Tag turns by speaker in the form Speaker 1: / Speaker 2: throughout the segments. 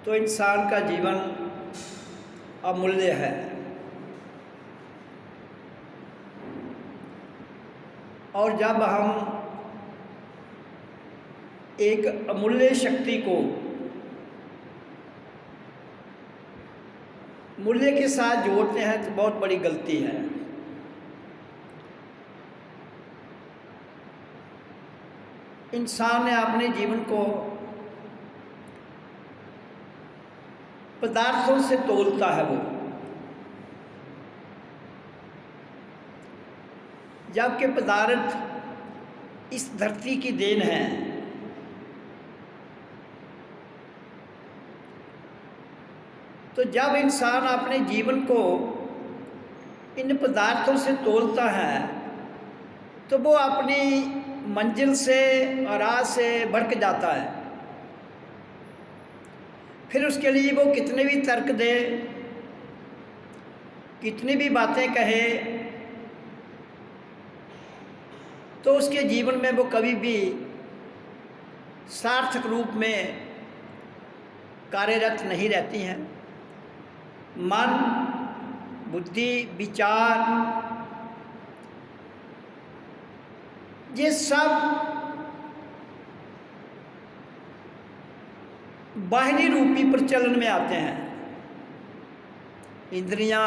Speaker 1: तो इंसान का जीवन अमूल्य है और जब हम एक अमूल्य शक्ति को मूल्य के साथ जोड़ते हैं तो बहुत बड़ी गलती है। इंसान ने अपने जीवन को पदार्थों से तोलता है। वो जबकि पदार्थ इस धरती की देन है। तो जब इंसान अपने जीवन को इन पदार्थों से तोलता है तो वो अपनी मंजिल से और राह से भटक जाता है। फिर उसके लिए वो कितने भी तर्क दे, कितनी भी बातें कहे, तो उसके जीवन में वो कभी भी सार्थक रूप में कार्यरत नहीं रहती हैं। मन, बुद्धि, विचार, ये सब बाहरी रूपी प्रचलन में आते हैं। इंद्रियां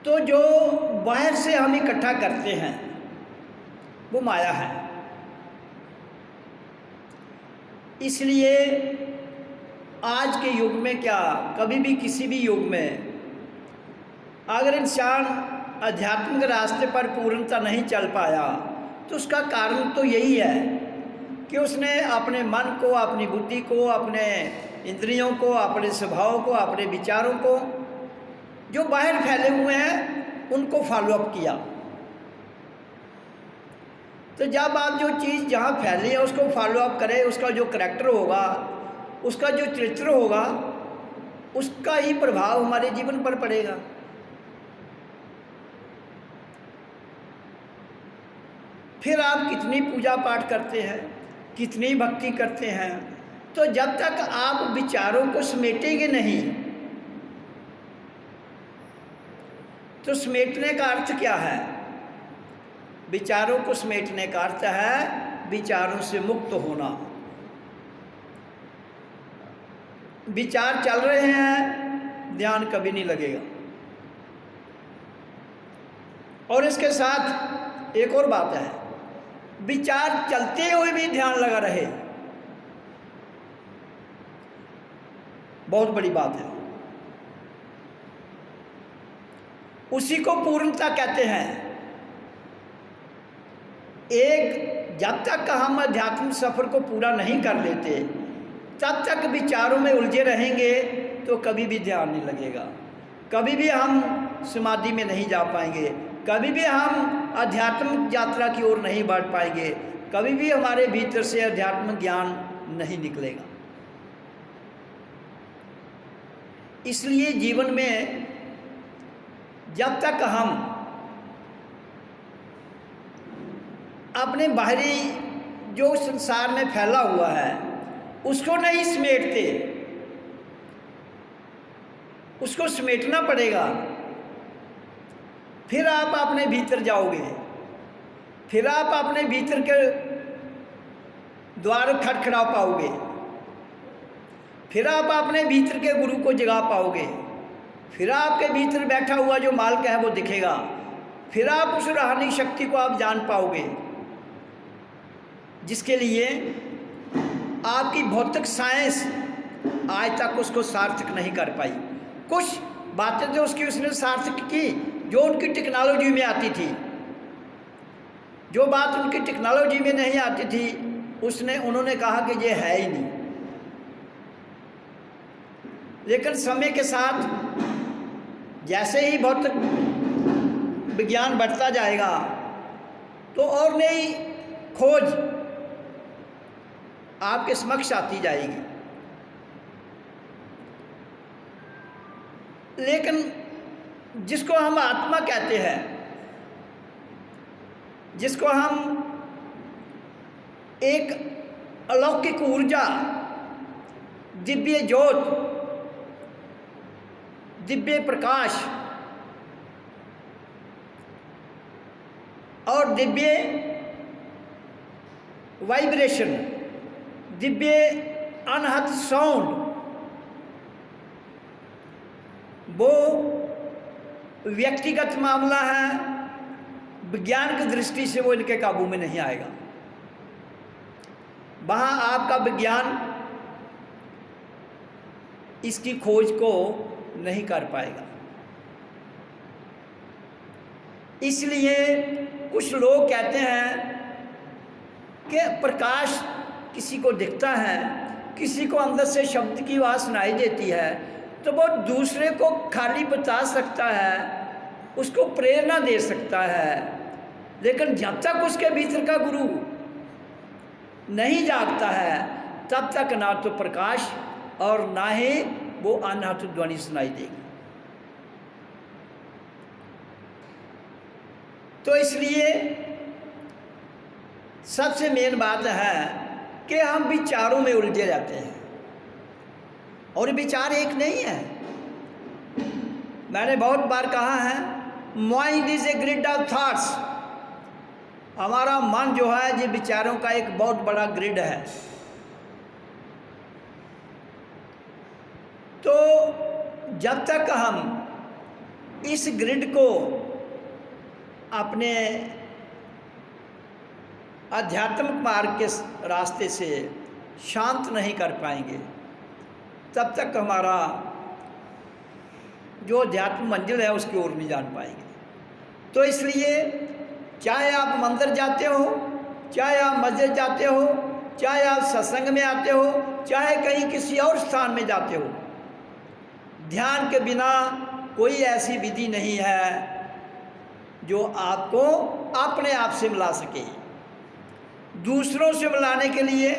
Speaker 1: तो जो बाहर से हम इकट्ठा करते हैं वो माया है। इसलिए आज के युग में क्या, कभी भी किसी भी युग में अगर इंसान आध्यात्मिक रास्ते पर पूर्णता नहीं चल पाया तो उसका कारण तो यही है कि उसने अपने मन को, अपनी बुद्धि को, अपने इंद्रियों को, अपने स्वभाव को, अपने विचारों को जो बाहर फैले हुए हैं उनको फॉलोअप किया। तो जब आप जो चीज़ जहाँ फैली है उसको फॉलोअप करें, उसका जो करैक्टर होगा, उसका जो चरित्र होगा, उसका ही प्रभाव हमारे जीवन पर पड़ेगा। फिर आप कितनी पूजा पाठ करते हैं, कितनी भक्ति करते हैं, तो जब तक आप विचारों को समेटेंगे नहीं, तो समेटने का अर्थ क्या है? विचारों को समेटने का अर्थ है विचारों से मुक्त होना। विचार चल रहे हैं, ध्यान कभी नहीं लगेगा। और इसके साथ एक और बात है, विचार चलते हुए भी ध्यान लगा रहे, बहुत बड़ी बात है। उसी को पूर्णता कहते हैं। एक, जब तक हम आध्यात्मिक सफर को पूरा नहीं कर लेते तब तक विचारों में उलझे रहेंगे तो कभी भी ध्यान नहीं लगेगा, कभी भी हम समाधि में नहीं जा पाएंगे, कभी भी हम आध्यात्मिक यात्रा की ओर नहीं बढ़ पाएंगे, कभी भी हमारे भीतर से आध्यात्मिक ज्ञान नहीं निकलेगा। इसलिए जीवन में जब तक हम अपने बाहरी जो संसार में फैला हुआ है उसको नहीं समेटते, उसको समेटना पड़ेगा। फिर आप अपने भीतर जाओगे, फिर आप अपने भीतर के द्वार खटखड़ा पाओगे, फिर आप अपने भीतर के गुरु को जगा पाओगे, फिर आपके भीतर बैठा हुआ जो मालिक है वो दिखेगा, फिर आप उस रूहानी शक्ति को आप जान पाओगे जिसके लिए आपकी भौतिक साइंस आज तक उसको सार्थक नहीं कर पाई। कुछ बातें जो उसने सार्थक की जो उनकी टेक्नोलॉजी में आती थी, जो बात उनकी टेक्नोलॉजी में नहीं आती थी उन्होंने कहा कि ये है ही नहीं। लेकिन समय के साथ जैसे ही भौतिक विज्ञान बढ़ता जाएगा तो और नई खोज आपके समक्ष आती जाएगी। लेकिन जिसको हम आत्मा कहते हैं, जिसको हम एक अलौकिक ऊर्जा, दिव्य ज्योत, दिव्य प्रकाश और दिव्य वाइब्रेशन, दिव्य अनहद साउंड, वो व्यक्तिगत मामला है, विज्ञान की दृष्टि से वो इनके काबू में नहीं आएगा। वहाँ आपका विज्ञान इसकी खोज को नहीं कर पाएगा। इसलिए कुछ लोग कहते हैं कि प्रकाश किसी को दिखता है, किसी को अंदर से शब्द की आवाज़ सुनाई देती है, तो वो दूसरे को खाली बता सकता है, उसको प्रेरणा दे सकता है, लेकिन जब तक उसके भीतर का गुरु नहीं जागता है तब तक ना तो प्रकाश और ना ही वो अनहत ध्वनि सुनाई देगी। तो इसलिए सबसे मेन बात है कि हम विचारों में उलझे जाते हैं, और विचार एक नहीं है। मैंने बहुत बार कहा है, mind is a grid of thoughts. हमारा मन जो है ये विचारों का एक बहुत बड़ा ग्रिड है। तो जब तक हम इस ग्रिड को अपने आध्यात्मिक मार्ग के रास्ते से शांत नहीं कर पाएंगे, तब तक हमारा जो अध्यात्म मंजिल है उसकी ओर नहीं जान पाएंगे। तो इसलिए चाहे आप मंदिर जाते हो, चाहे आप मस्जिद जाते हो, चाहे आप सत्संग में आते हो, चाहे कहीं किसी और स्थान में जाते हो, ध्यान के बिना कोई ऐसी विधि नहीं है जो आपको अपने आप से मिला सके। दूसरों से मिलाने के लिए,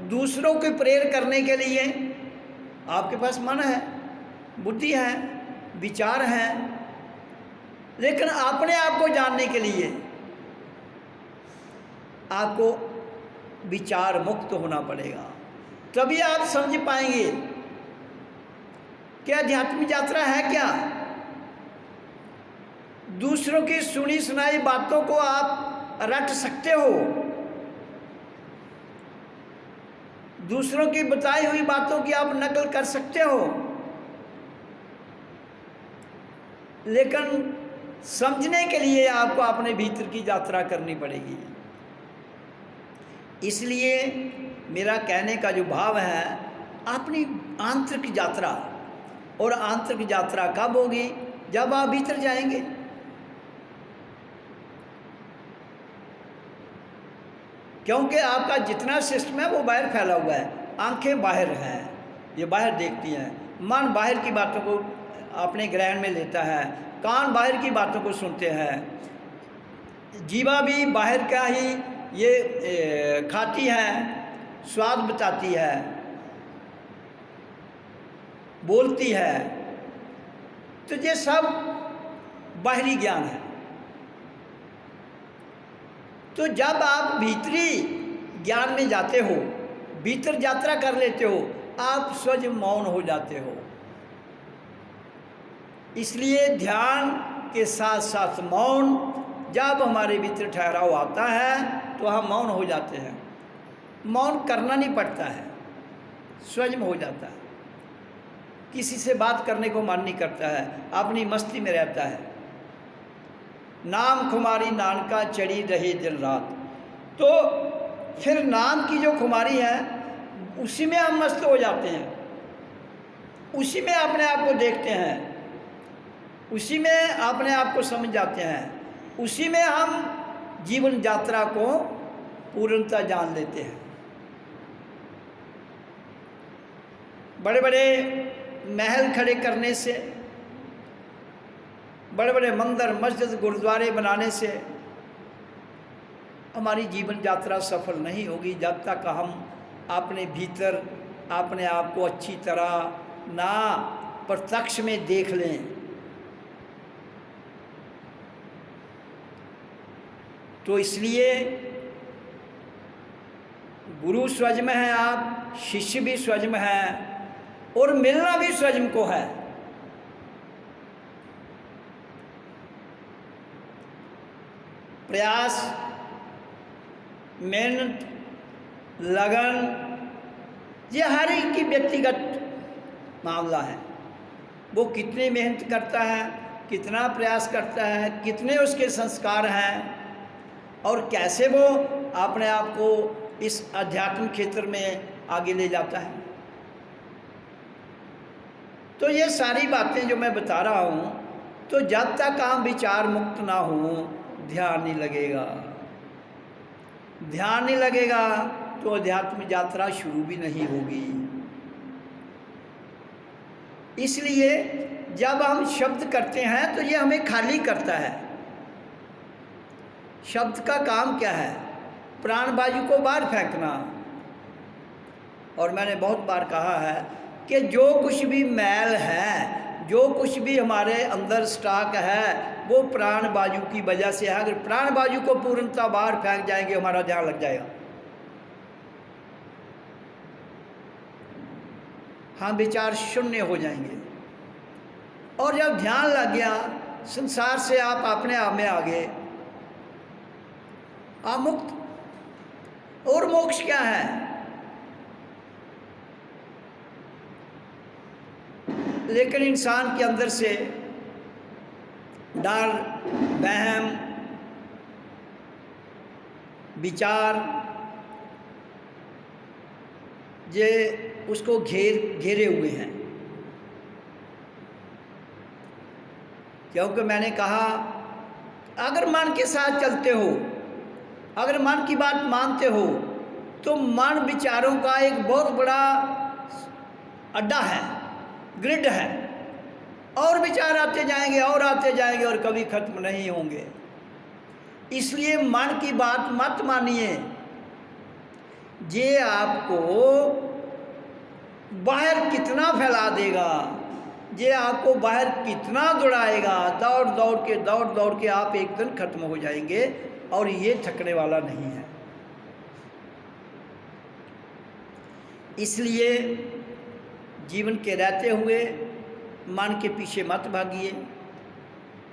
Speaker 1: दूसरों को प्रेरित करने के लिए आपके पास मन है, बुद्धि है, विचार हैं, लेकिन अपने आप को जानने के लिए आपको विचार मुक्त होना पड़ेगा। तभी आप समझ पाएंगे कि आध्यात्मिक यात्रा है क्या। दूसरों की सुनी सुनाई बातों को आप रट सकते हो, दूसरों की बताई हुई बातों की आप नकल कर सकते हो, लेकिन समझने के लिए आपको अपने भीतर की यात्रा करनी पड़ेगी। इसलिए मेरा कहने का जो भाव है, अपनी आंतरिक यात्रा, और आंतरिक यात्रा कब होगी? जब आप भीतर जाएंगे। क्योंकि आपका जितना सिस्टम है वो बाहर फैला हुआ है। आंखें बाहर हैं, ये बाहर देखती हैं, मन बाहर की बातों को अपने ग्रहण में लेता है, कान बाहर की बातों को सुनते हैं, जीवा भी बाहर का ही ये खाती है, स्वाद बताती है, बोलती है। तो ये सब बाहरी ज्ञान है। तो जब आप भीतरी ज्ञान में जाते हो, भीतर यात्रा कर लेते हो, आप स्वयं मौन हो जाते हो। इसलिए ध्यान के साथ साथ मौन, जब हमारे भीतर ठहराव आता है तो हम मौन हो जाते हैं। मौन करना नहीं पड़ता है, स्वयं हो जाता है। किसी से बात करने को मन नहीं करता है, अपनी मस्ती में रहता है। नाम खुमारी नानका चढ़ी रही दिन रात। तो फिर नाम की जो खुमारी है उसी में हम मस्त हो जाते हैं, उसी में अपने आप को देखते हैं, उसी में अपने आप को समझ जाते हैं, उसी में हम जीवन यात्रा को पूर्णता जान लेते हैं। बड़े बड़े महल खड़े करने से, बड़े बड़े मंदिर मस्जिद गुरुद्वारे बनाने से हमारी जीवन यात्रा सफल नहीं होगी जब तक हम अपने भीतर अपने आप को अच्छी तरह ना प्रत्यक्ष में देख लें। तो इसलिए गुरु स्वयं है, आप शिष्य भी स्वयं है, और मिलना भी स्वयं को है। प्रयास, मेहनत, लगन, ये हर एक की व्यक्तिगत मामला है। वो कितनी मेहनत करता है, कितना प्रयास करता है, कितने उसके संस्कार हैं, और कैसे वो अपने आप को इस आध्यात्मिक क्षेत्र में आगे ले जाता है। तो ये सारी बातें जो मैं बता रहा हूँ, तो जब तक हम विचार मुक्त ना हो ध्यान नहीं लगेगा। ध्यान नहीं लगेगा तो अध्यात्म यात्रा शुरू भी नहीं होगी। इसलिए जब हम शब्द करते हैं तो ये हमें खाली करता है। शब्द का काम क्या है? प्राण वायु को बाहर फेंकना। और मैंने बहुत बार कहा है कि जो कुछ भी मैल है, जो कुछ भी हमारे अंदर स्टॉक है, वो प्राण वायु की वजह से है। अगर प्राण वायु को पूर्णतः बाहर फेंक जाएंगे हमारा ध्यान लग जाएगा। हम विचार शून्य हो जाएंगे। और जब ध्यान लग गया संसार से आप अपने आप में आ गए, आप मुक्त। और मोक्ष क्या है? लेकिन इंसान के अंदर से डर, वहम, विचार ये उसको घेरे हुए हैं। क्योंकि मैंने कहा अगर मन के साथ चलते हो, अगर मन की बात मानते हो, तो मन विचारों का एक बहुत बड़ा अड्डा है, ग्रिड है, और विचार आते जाएंगे और आते जाएंगे और कभी खत्म नहीं होंगे। इसलिए मन की बात मत मानिए। ये आपको बाहर कितना फैला देगा, ये आपको बाहर कितना दौड़ाएगा, दौड़ दौड़ के आप एक दिन खत्म हो जाएंगे। और ये थकने वाला नहीं है। इसलिए जीवन के रहते हुए मन के पीछे मत भागिए।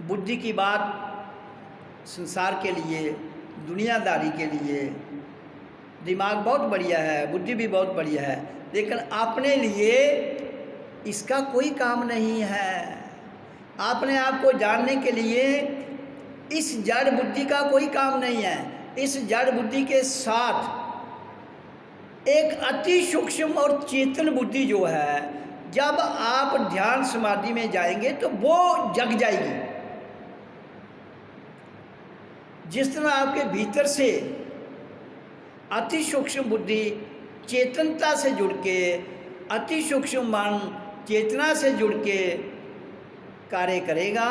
Speaker 1: बुद्धि की बात संसार के लिए, दुनियादारी के लिए दिमाग बहुत बढ़िया है, बुद्धि भी बहुत बढ़िया है, लेकिन अपने लिए इसका कोई काम नहीं है। अपने आप को जानने के लिए इस जड़ बुद्धि का कोई काम नहीं है। इस जड़ बुद्धि के साथ एक अति सूक्ष्म और चेतन बुद्धि जो है, जब आप ध्यान समाधि में जाएंगे तो वो जग जाएगी। जिस तरह आपके भीतर से अति सूक्ष्म बुद्धि चेतनता से जुड़ के, अति सूक्ष्म मन चेतना से जुड़ के कार्य करेगा,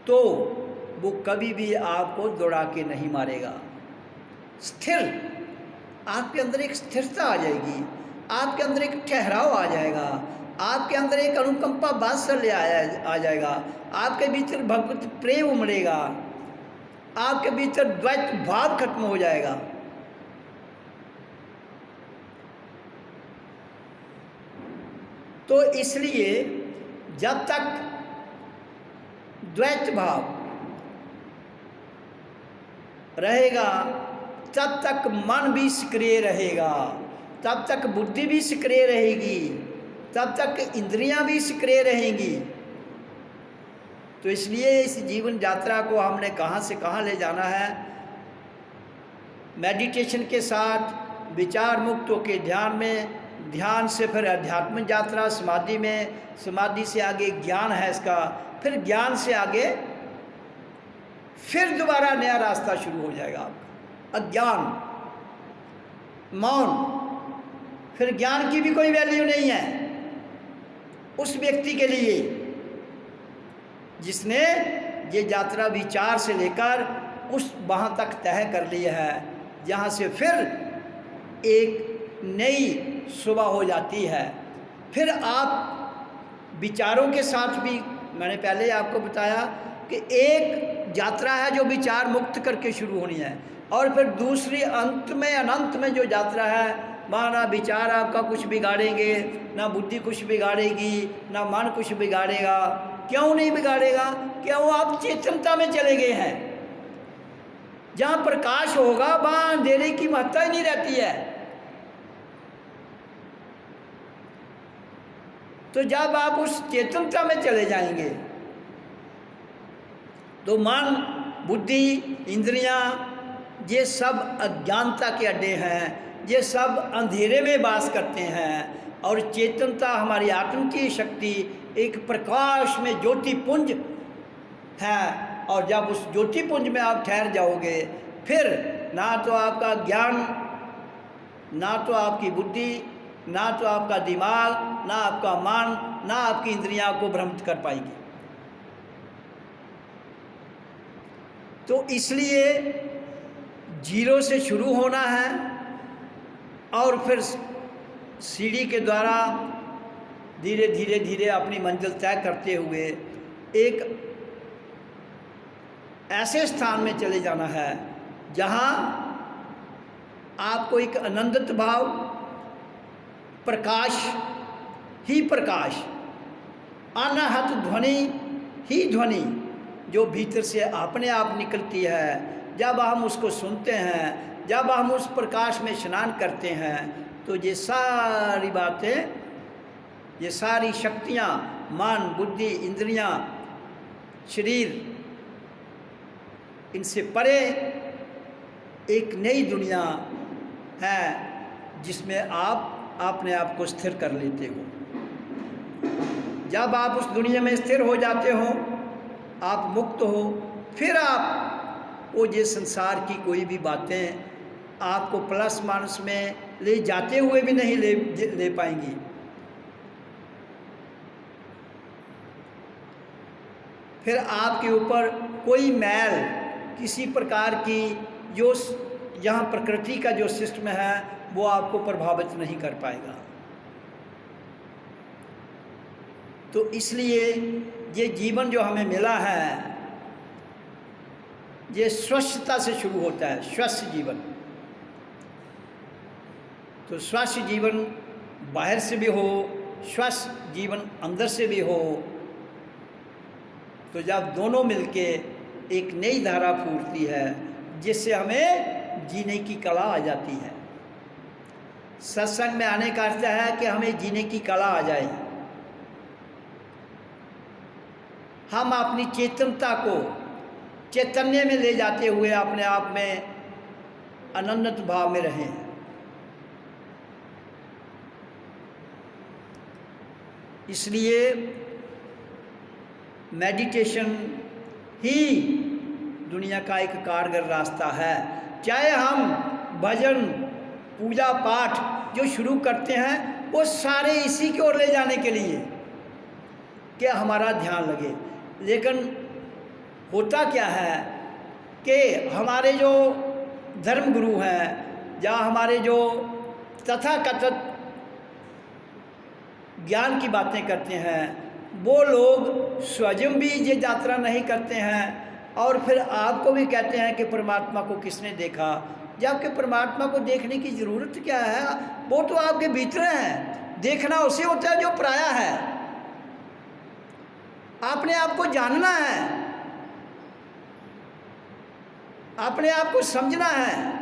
Speaker 1: तो वो कभी भी आपको दौड़ा के नहीं मारेगा। स्थिर, आपके अंदर एक स्थिरता आ जाएगी, आपके अंदर एक ठहराव आ जाएगा, आपके अंदर एक अनुकंपा वात्सल्य आ जाएगा, आपके भीतर भगवत प्रेम उमड़ेगा, आपके भीतर द्वैत भाव खत्म हो जाएगा। तो इसलिए जब तक द्वैत भाव रहेगा तब तक मन भी सक्रिय रहेगा, तब तक बुद्धि भी सक्रिय रहेगी, तब तक इंद्रियां भी सक्रिय रहेंगी। तो इसलिए इस जीवन यात्रा को हमने कहाँ से कहाँ ले जाना है। मेडिटेशन के साथ विचार मुक्त होकर ध्यान में, ध्यान से फिर अध्यात्म यात्रा समाधि में, समाधि से आगे ज्ञान है इसका, फिर ज्ञान से आगे फिर दोबारा नया रास्ता शुरू हो जाएगा आपका। अज्ञान, मौन, फिर ज्ञान की भी कोई वैल्यू नहीं है उस व्यक्ति के लिए जिसने ये यात्रा विचार से लेकर उस वहाँ तक तय कर लिया है, जहाँ से फिर एक नई सुबह हो जाती है। फिर आप विचारों के साथ भी, मैंने पहले आपको बताया कि एक यात्रा है जो विचार मुक्त करके शुरू होनी है, और फिर दूसरी अंत में, अनंत में जो यात्रा है, वहाँ ना विचार आपका कुछ बिगाड़ेंगे, ना बुद्धि कुछ बिगाड़ेगी, ना मन कुछ बिगाड़ेगा। क्यों नहीं बिगाड़ेगा? क्यों? आप चेतनता में चले गए हैं। जहाँ प्रकाश होगा वहाँ अंधेरे की महत्ता ही नहीं रहती है। तो जब आप उस चेतनता में चले जाएंगे तो मन, बुद्धि, इंद्रियां, ये सब अज्ञानता के अड्डे हैं। ये सब अंधेरे में वास करते हैं और चेतनता हमारी आत्म की शक्ति एक प्रकाश में ज्योतिपुंज है। और जब उस ज्योतिपुंज में आप ठहर जाओगे, फिर ना तो आपका ज्ञान, ना तो आपकी बुद्धि, ना तो आपका दिमाग, ना आपका मन, ना आपकी इंद्रियां को भ्रमित कर पाएगी। तो इसलिए जीरो से शुरू होना है और फिर सीढ़ी के द्वारा धीरे धीरे धीरे अपनी मंजिल तय करते हुए एक ऐसे स्थान में चले जाना है जहाँ आपको एक आनंदित भाव, प्रकाश ही प्रकाश, अनाहत ध्वनि ही ध्वनि जो भीतर से अपने आप निकलती है, जब हम उसको सुनते हैं, जब हम उस प्रकाश में स्नान करते हैं, तो ये सारी बातें, ये सारी शक्तियाँ, मन, बुद्धि, इंद्रियाँ, शरीर, इनसे परे एक नई दुनिया है जिसमें आप अपने आप को स्थिर कर लेते हो। जब आप उस दुनिया में स्थिर हो जाते हो, आप मुक्त हो, फिर आप वो ये संसार की कोई भी बातें आपको प्लस माइनस में ले जाते हुए भी नहीं ले पाएंगी। फिर आपके ऊपर कोई मैल, किसी प्रकार की जो यहाँ प्रकृति का जो सिस्टम है वो आपको प्रभावित नहीं कर पाएगा। तो इसलिए ये जीवन जो हमें मिला है, ये स्वच्छता से शुरू होता है, स्वस्थ जीवन। तो स्वस्थ जीवन बाहर से भी हो, स्वस्थ जीवन अंदर से भी हो, तो जब दोनों मिलके एक नई धारा फूटती है जिससे हमें जीने की कला आ जाती है। सत्संग में आने का अर्थ है कि हमें जीने की कला आ जाए, हम अपनी चेतनता को चैतन्य में ले जाते हुए अपने आप में अनन्त भाव में रहें। इसलिए मेडिटेशन ही दुनिया का एक कारगर रास्ता है। चाहे हम भजन, पूजा पाठ जो शुरू करते हैं वो सारे इसी की ओर ले जाने के लिए कि हमारा ध्यान लगे, लेकिन होता क्या है कि हमारे जो धर्म गुरु हैं या हमारे जो तथाकथित ज्ञान की बातें करते हैं, वो लोग स्वयं भी ये यात्रा नहीं करते हैं और फिर आपको भी कहते हैं कि परमात्मा को किसने देखा, जबकि परमात्मा को देखने की ज़रूरत क्या है, वो तो आपके भीतर है। देखना उसे होता है जो पराया है। अपने आप को जानना है, अपने आप को समझना है।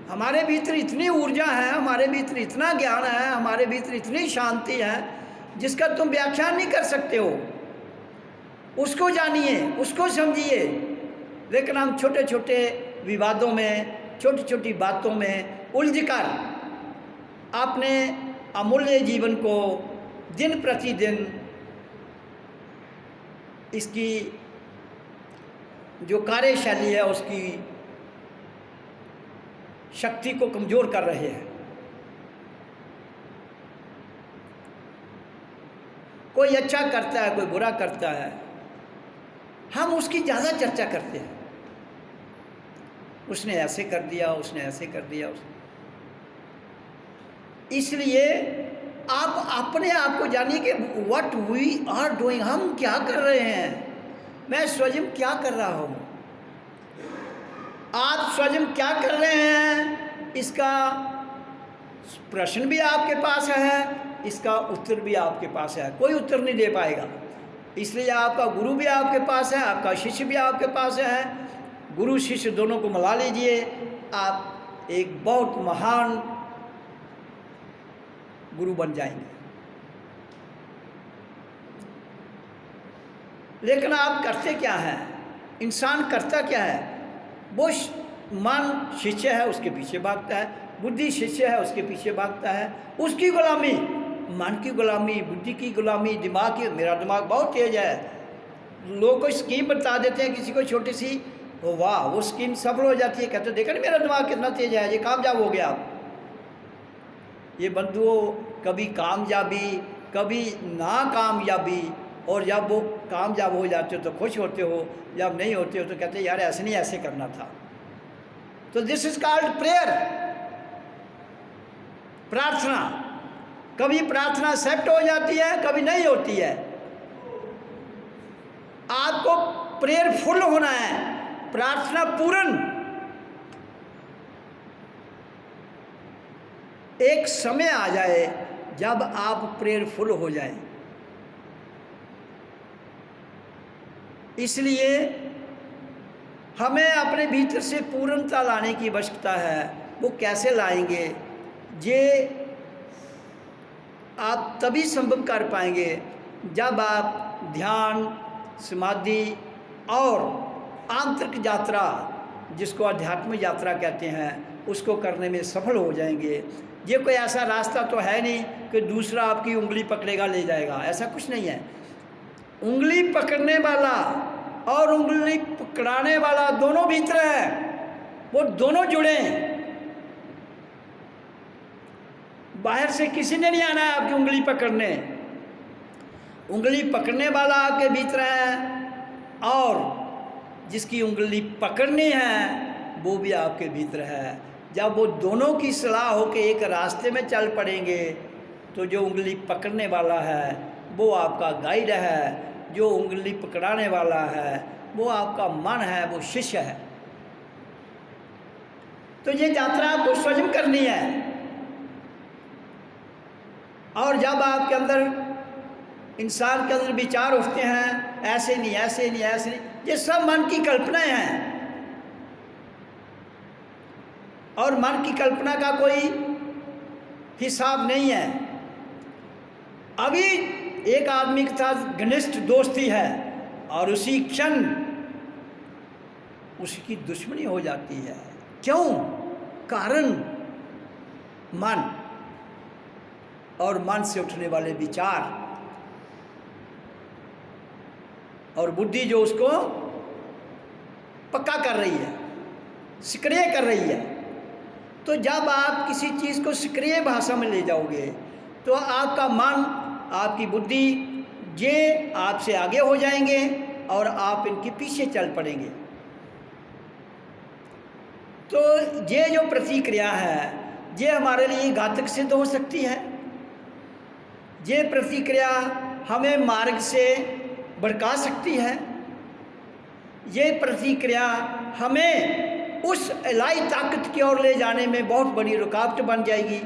Speaker 1: हमारे भीतर इतनी ऊर्जा है, हमारे भीतर इतना ज्ञान है, हमारे भीतर इतनी शांति है जिसका तुम व्याख्यान नहीं कर सकते हो। उसको जानिए, उसको समझिए, लेकिन हम छोटे छोटे विवादों में, छोटी छोटी बातों में उलझकर अपने अमूल्य जीवन को दिन प्रतिदिन इसकी जो कार्यशैली है उसकी शक्ति को कमज़ोर कर रहे हैं। कोई अच्छा करता है, कोई बुरा करता है, हम उसकी ज़्यादा चर्चा करते हैं। उसने ऐसे कर दिया, उसने ऐसे कर दिया, इसलिए आप अपने आप को जानिए कि व्हाट वी आर डूइंग, हम क्या कर रहे हैं, मैं स्वयं क्या कर रहा हूँ, आप स्वयं क्या कर रहे हैं, इसका प्रश्न भी आपके पास है, इसका उत्तर भी आपके पास है। कोई उत्तर नहीं दे पाएगा। इसलिए आपका गुरु भी आपके पास है, आपका शिष्य भी आपके पास है। गुरु शिष्य दोनों को मिला लीजिए, आप एक बहुत महान गुरु बन जाएंगे। लेकिन आप करते क्या हैं, इंसान करता क्या है, वो मन शिष्य है उसके पीछे भागता है, बुद्धि शिष्य है उसके पीछे भागता है, उसकी गुलामी, मन की गुलामी, बुद्धि की गुलामी, दिमाग की। मेरा दिमाग बहुत तेज है, लोग को स्कीम बता देते हैं किसी को छोटी सी, ओ वाह वो स्कीम सफल हो जाती है, कहते देखा नहीं मेरा दिमाग कितना तेज है, ये कामयाब हो गया। ये बंधुओं, कभी कामयाबी कभी नाकामयाबी, और जब वो कामयाब हो जाते हो तो खुश होते हो, जब नहीं होते हो तो कहते यार ऐसे नहीं, ऐसे करना था। तो दिस इज कॉल्ड प्रेयर, प्रार्थना। कभी प्रार्थना एक्सेप्ट हो जाती है, कभी नहीं होती है। आपको प्रेयरफुल होना है, प्रार्थना पूर्ण। एक समय आ जाए जब आप प्रेयरफुल हो जाए। इसलिए हमें अपने भीतर से पूर्णता लाने की आवश्यकता है। वो कैसे लाएंगे? ये आप तभी संभव कर पाएंगे जब आप ध्यान, समाधि और आंतरिक यात्रा, जिसको आध्यात्मिक यात्रा कहते हैं, उसको करने में सफल हो जाएंगे। ये कोई ऐसा रास्ता तो है नहीं कि दूसरा आपकी उंगली पकड़ेगा ले जाएगा, ऐसा कुछ नहीं है। उंगली पकड़ने वाला और उंगली पकड़ाने वाला दोनों भीतर है, वो दोनों जुड़े हैं। बाहर से किसी ने नहीं आना है आपकी उंगली पकड़ने। उंगली पकड़ने वाला आपके भीतर है और जिसकी उंगली पकड़नी है वो भी आपके भीतर है। जब वो दोनों की सलाह होकर एक रास्ते में चल पड़ेंगे तो जो उंगली पकड़ने वाला है वो आपका गाइड है, जो उंगली पकड़ाने वाला है वो आपका मन है, वो शिष्य है। तो ये यात्रा आपको स्वयं करनी है। और जब आपके अंदर, इंसान के अंदर विचार उठते हैं ऐसे नहीं, ऐसे नहीं, ऐसे नहीं, ये सब मन की कल्पनाएं हैं। और मन की कल्पना का कोई हिसाब नहीं है। अभी एक आदमी के साथ घनिष्ठ दोस्ती है और उसी क्षण उसकी दुश्मनी हो जाती है। क्यों? कारण मन, और मन से उठने वाले विचार, और बुद्धि जो उसको पक्का कर रही है, सक्रिय कर रही है। तो जब आप किसी चीज़ को सक्रिय भाषा में ले जाओगे तो आपका मन, आपकी बुद्धि ये आपसे आगे हो जाएंगे और आप इनके पीछे चल पड़ेंगे। तो ये जो प्रतिक्रिया है ये हमारे लिए घातक सिद्ध हो सकती है। ये प्रतिक्रिया हमें मार्ग से भड़का सकती है। ये प्रतिक्रिया हमें उस इलाही ताकत की ओर ले जाने में बहुत बड़ी रुकावट बन जाएगी।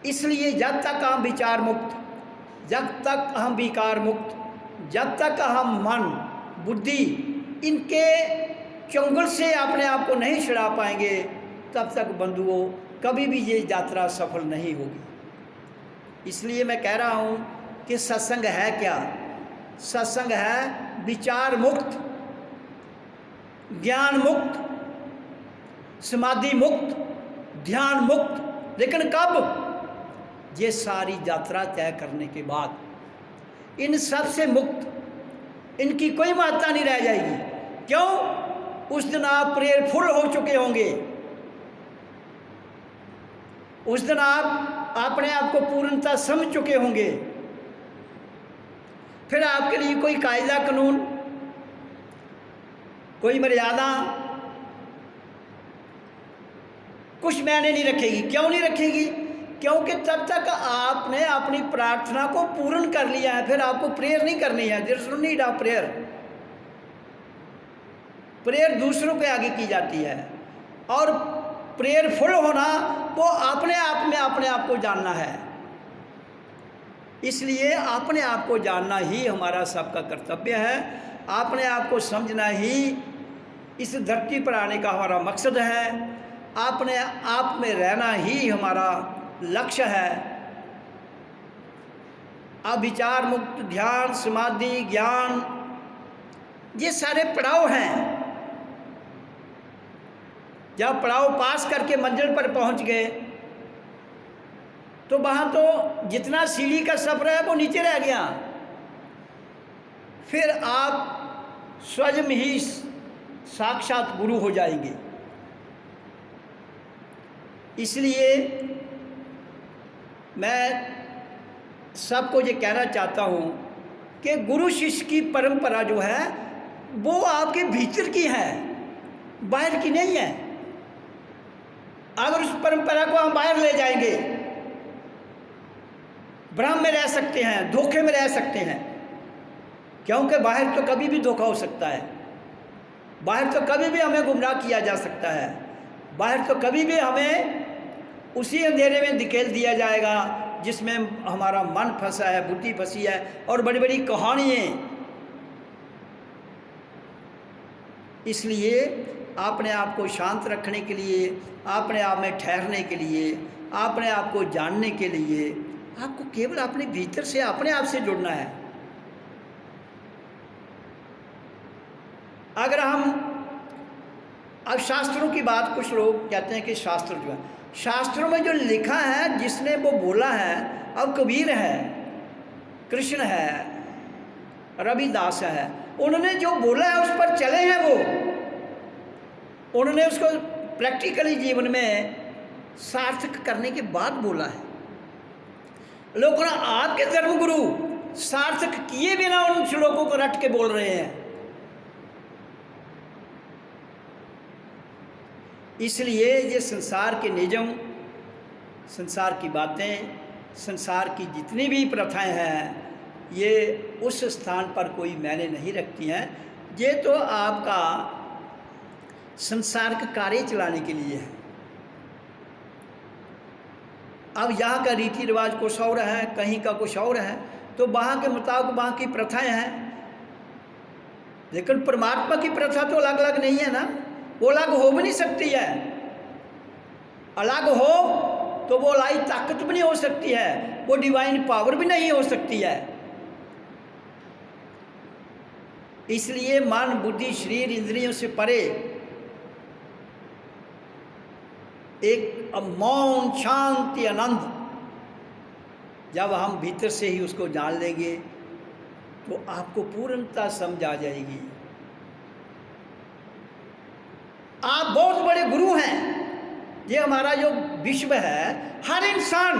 Speaker 1: इसलिए जब तक हम विचार मुक्त, जब तक हम विकार मुक्त, जब तक हम मन, बुद्धि इनके चंगुल से अपने आप को नहीं छुड़ा पाएंगे, तब तक बंधुओं कभी भी ये यात्रा सफल नहीं होगी। इसलिए मैं कह रहा हूँ कि सत्संग है क्या? सत्संग है विचार मुक्त, ज्ञान मुक्त, समाधि मुक्त, ध्यान मुक्त। लेकिन कब? ये सारी यात्रा तय करने के बाद। इन सब से मुक्त, इनकी कोई महत्ता नहीं रह जाएगी। क्यों? उस दिन आप प्रेयरफुल हो चुके होंगे। उस दिन आप अपने आप को पूर्णता समझ चुके होंगे। फिर आपके लिए कोई कायदा कानून, कोई मर्यादा कुछ मायने नहीं रखेगी। क्यों नहीं रखेगी? क्योंकि तब तक आपने अपनी प्रार्थना को पूर्ण कर लिया है। फिर आपको प्रेयर नहीं करनी है। There is no need of prayer. Prayer दूसरों के आगे की जाती है, और प्रेयरफुल होना वो अपने आप में अपने आप को जानना है। इसलिए अपने आप को जानना ही हमारा सबका कर्तव्य है। अपने आप को समझना ही इस धरती पर आने का हमारा मकसद है। अपने आप में रहना ही हमारा लक्ष्य है। अब विचार मुक्त, ध्यान, समाधि, ज्ञान, ये सारे पड़ाव हैं। जब पड़ाव पास करके मंजिल पर पहुंच गए तो वहाँ तो जितना सीढ़ी का सफ़र है वो नीचे रह गया। फिर आप स्वयं ही साक्षात गुरु हो जाएंगे। इसलिए मैं सबको ये कहना चाहता हूँ कि गुरु शिष्य की परंपरा जो है वो आपके भीतर की है, बाहर की नहीं है। अगर उस परंपरा को हम बाहर ले जाएंगे, भ्रम में रह सकते हैं, धोखे में रह सकते हैं, क्योंकि बाहर तो कभी भी धोखा हो सकता है, बाहर तो कभी भी हमें गुमराह किया जा सकता है, बाहर तो कभी भी हमें उसी अंधेरे में धकेल दिया जाएगा जिसमें हमारा मन फंसा है, बुद्धि फंसी है और बड़ी बड़ी कहानियाँ। इसलिए अपने आप को शांत रखने के लिए, अपने आप में ठहरने के लिए, अपने आप को जानने के लिए आपको केवल अपने भीतर से, अपने आप से जुड़ना है। अगर हम अब शास्त्रों की बात, कुछ लोग कहते हैं कि शास्त्र जो है, शास्त्रों में जो लिखा है, जिसने वो बोला है, अब कबीर है, कृष्ण है, रविदास है, उन्होंने जो बोला है उस पर चले हैं। वो उन्होंने उसको प्रैक्टिकली जीवन में सार्थक करने के बाद बोला है। लोग आपके धर्मगुरु सार्थक किए बिना उन श्लोकों को रट के बोल रहे हैं। इसलिए ये संसार के नियम, संसार की बातें, संसार की जितनी भी प्रथाएं हैं, ये उस स्थान पर कोई मायने नहीं रखती हैं। ये तो आपका संसार का कार्य चलाने के लिए है। अब यहाँ का रीति रिवाज कुछ और है, कहीं का कुछ और है, तो वहाँ के मुताबिक वहाँ की प्रथाएं हैं। लेकिन परमात्मा की प्रथा तो अलग अलग नहीं है ना, वो अलग हो भी नहीं सकती है। अलग हो तो वो लाई ताकत भी नहीं हो सकती है, वो डिवाइन पावर भी नहीं हो सकती है। इसलिए मन, बुद्धि, शरीर, इंद्रियों से परे एक मौन, शांति, आनंद, जब हम भीतर से ही उसको जान लेंगे तो आपको पूर्णता समझ आ जाएगी। आप बहुत बड़े गुरु हैं। ये हमारा जो विश्व है, हर इंसान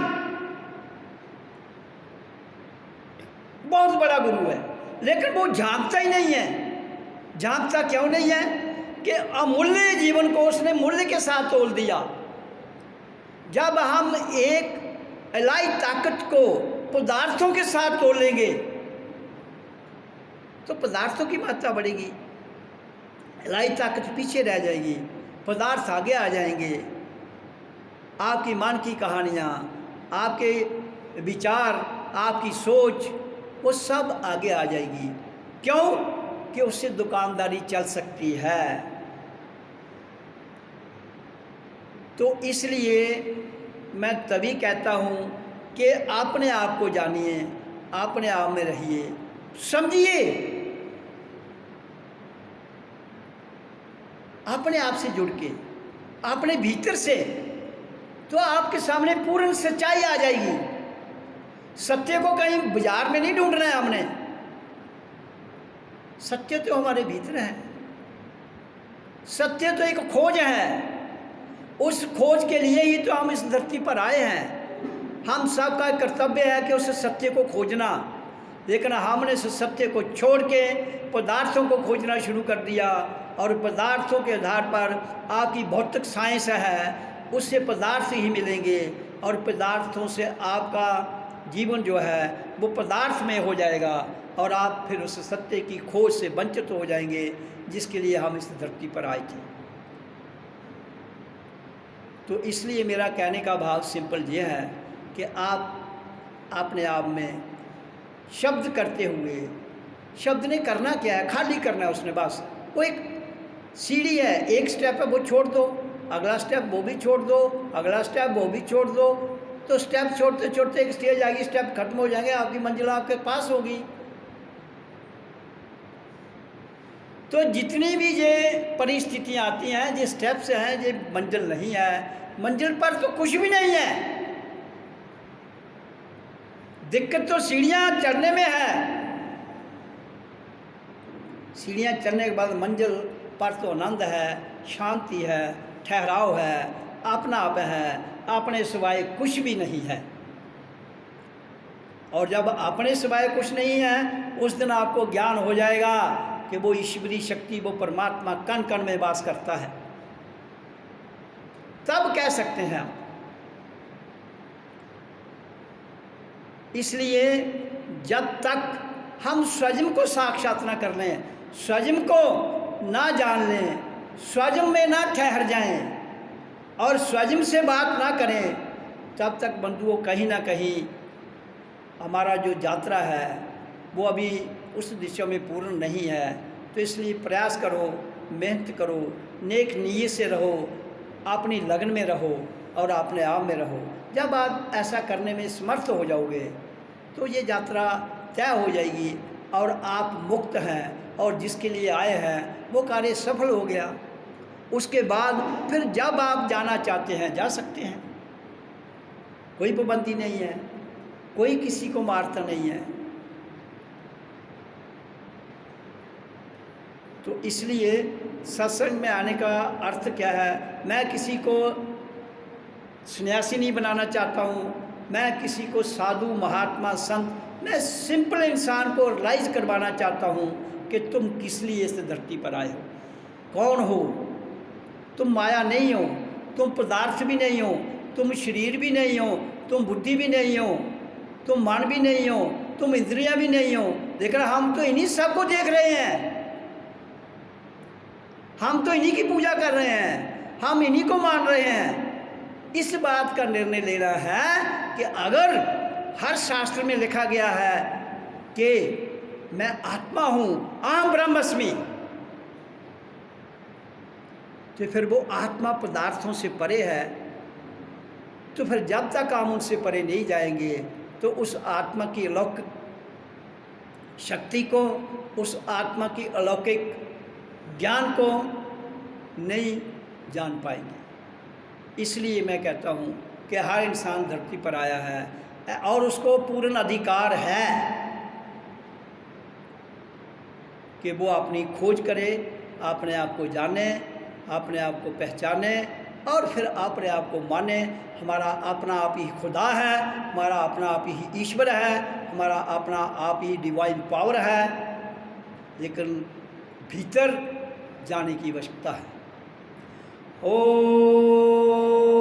Speaker 1: बहुत बड़ा गुरु है, लेकिन वो झांकता ही नहीं है। झांकता क्यों नहीं है कि अमूल्य जीवन को उसने मूल्य के साथ तोल दिया। जब हम एक इलाही ताकत को पदार्थों के साथ तोलेंगे तो पदार्थों की मात्रा बढ़ेगी, इलाही ताकत पीछे रह जाएगी, पदार्थ आगे आ जाएंगे। आपकी मन की कहानियाँ, आपके विचार, आपकी सोच, वो सब आगे आ जाएगी। क्यों? कि उससे दुकानदारी चल सकती है। तो इसलिए मैं तभी कहता हूँ कि अपने आप को जानिए, अपने आप में रहिए, समझिए, अपने आप से जुड़ के, अपने भीतर से, तो आपके सामने पूर्ण सच्चाई आ जाएगी। सत्य को कहीं बाजार में नहीं ढूंढना है हमने, सत्य तो हमारे भीतर है। सत्य तो एक खोज है, उस खोज के लिए ही तो हम इस धरती पर आए हैं। हम सबका कर्तव्य है कि उस सत्य को खोजना, लेकिन हमने उस सत्य को छोड़ के पदार्थों को खोजना शुरू कर दिया, और पदार्थों के आधार पर आपकी भौतिक साइंस है, उससे पदार्थ ही मिलेंगे, और पदार्थों से आपका जीवन जो है वो पदार्थ में हो जाएगा, और आप फिर उस सत्य की खोज से वंचित हो जाएंगे जिसके लिए हम इस धरती पर आए थे। तो इसलिए मेरा कहने का भाव सिंपल ये है कि आप अपने आप में शब्द करते हुए, शब्द ने करना क्या है, खाली करना है उसने, बस वो एक सीढ़ी है, एक स्टेप है वो छोड़ दो, अगला स्टेप वो भी छोड़ दो, अगला स्टेप वो भी छोड़ दो, तो स्टेप छोड़ते छोड़ते एक स्टेज आएगी, स्टेप खत्म हो जाएंगे, आपकी मंजिल आपके पास होगी। तो जितनी भी ये परिस्थितियाँ आती हैं, ये स्टेप्स हैं, ये मंजिल नहीं है। मंजिल पर तो कुछ भी नहीं है। दिक्कत तो सीढ़ियाँ चढ़ने में है। सीढ़ियाँ चढ़ने के बाद मंजिल पर तो आनंद है, शांति है, ठहराव है, अपना आप है, अपने सिवाय कुछ भी नहीं है। और जब अपने सिवाय कुछ नहीं है, उस दिन आपको ज्ञान हो जाएगा कि वो ईश्वरीय शक्ति, वो परमात्मा कण कण में वास करता है। तब कह सकते हैं आप। इसलिए जब तक हम स्वयं को साक्षात ना कर लें, स्वयं को ना जान लें, स्वयं में ना ठहर जाएं और स्वयं से बात ना करें, तब तक बंधुओं कहीं ना कहीं हमारा जो यात्रा है वो अभी उस दिशा में पूर्ण नहीं है। तो इसलिए प्रयास करो, मेहनत करो, नेक नीयत से रहो, अपनी लगन में रहो और अपने आप में रहो। जब आप ऐसा करने में समर्थ हो जाओगे तो ये यात्रा तय हो जाएगी और आप मुक्त हैं और जिसके लिए आए हैं वो कार्य सफल हो गया। उसके बाद फिर जब आप जाना चाहते हैं जा सकते हैं, कोई पाबंदी नहीं है, कोई किसी को मारता नहीं है। तो इसलिए सत्संग में आने का अर्थ क्या है? मैं किसी को सन्यासी नहीं बनाना चाहता हूँ, मैं किसी को साधु महात्मा संत, मैं सिंपल इंसान को रियलाइज करवाना चाहता हूँ कि तुम किस लिए इस धरती पर आए हो, कौन हो। तुम माया नहीं हो, तुम पदार्थ भी नहीं हो, तुम शरीर भी नहीं हो, तुम बुद्धि भी नहीं हो, तुम मन भी नहीं हो, तुम इंद्रियां भी नहीं हो। लेकिन हम तो इन्हीं सबको देख रहे हैं, हम तो इन्हीं की पूजा कर रहे हैं, हम इन्हीं को मान रहे हैं। इस बात का निर्णय लेना है कि अगर हर शास्त्र में लिखा गया है कि मैं आत्मा हूँ, अहम ब्रह्मस्मि, तो फिर वो आत्मा पदार्थों से परे है। तो फिर जब तक हम उनसे परे नहीं जाएंगे तो उस आत्मा की अलौकिक शक्ति को, उस आत्मा की अलौकिक ज्ञान को नहीं जान पाएंगे। इसलिए मैं कहता हूँ कि हर इंसान धरती पर आया है और उसको पूर्ण अधिकार है कि वो अपनी खोज करे, अपने आप को जाने, अपने आप को पहचाने और फिर अपने आप को माने। हमारा अपना आप ही खुदा है, हमारा अपना आप ही ईश्वर है, हमारा अपना आप ही डिवाइन पावर है, लेकिन भीतर जाने की आवश्यकता है। ओ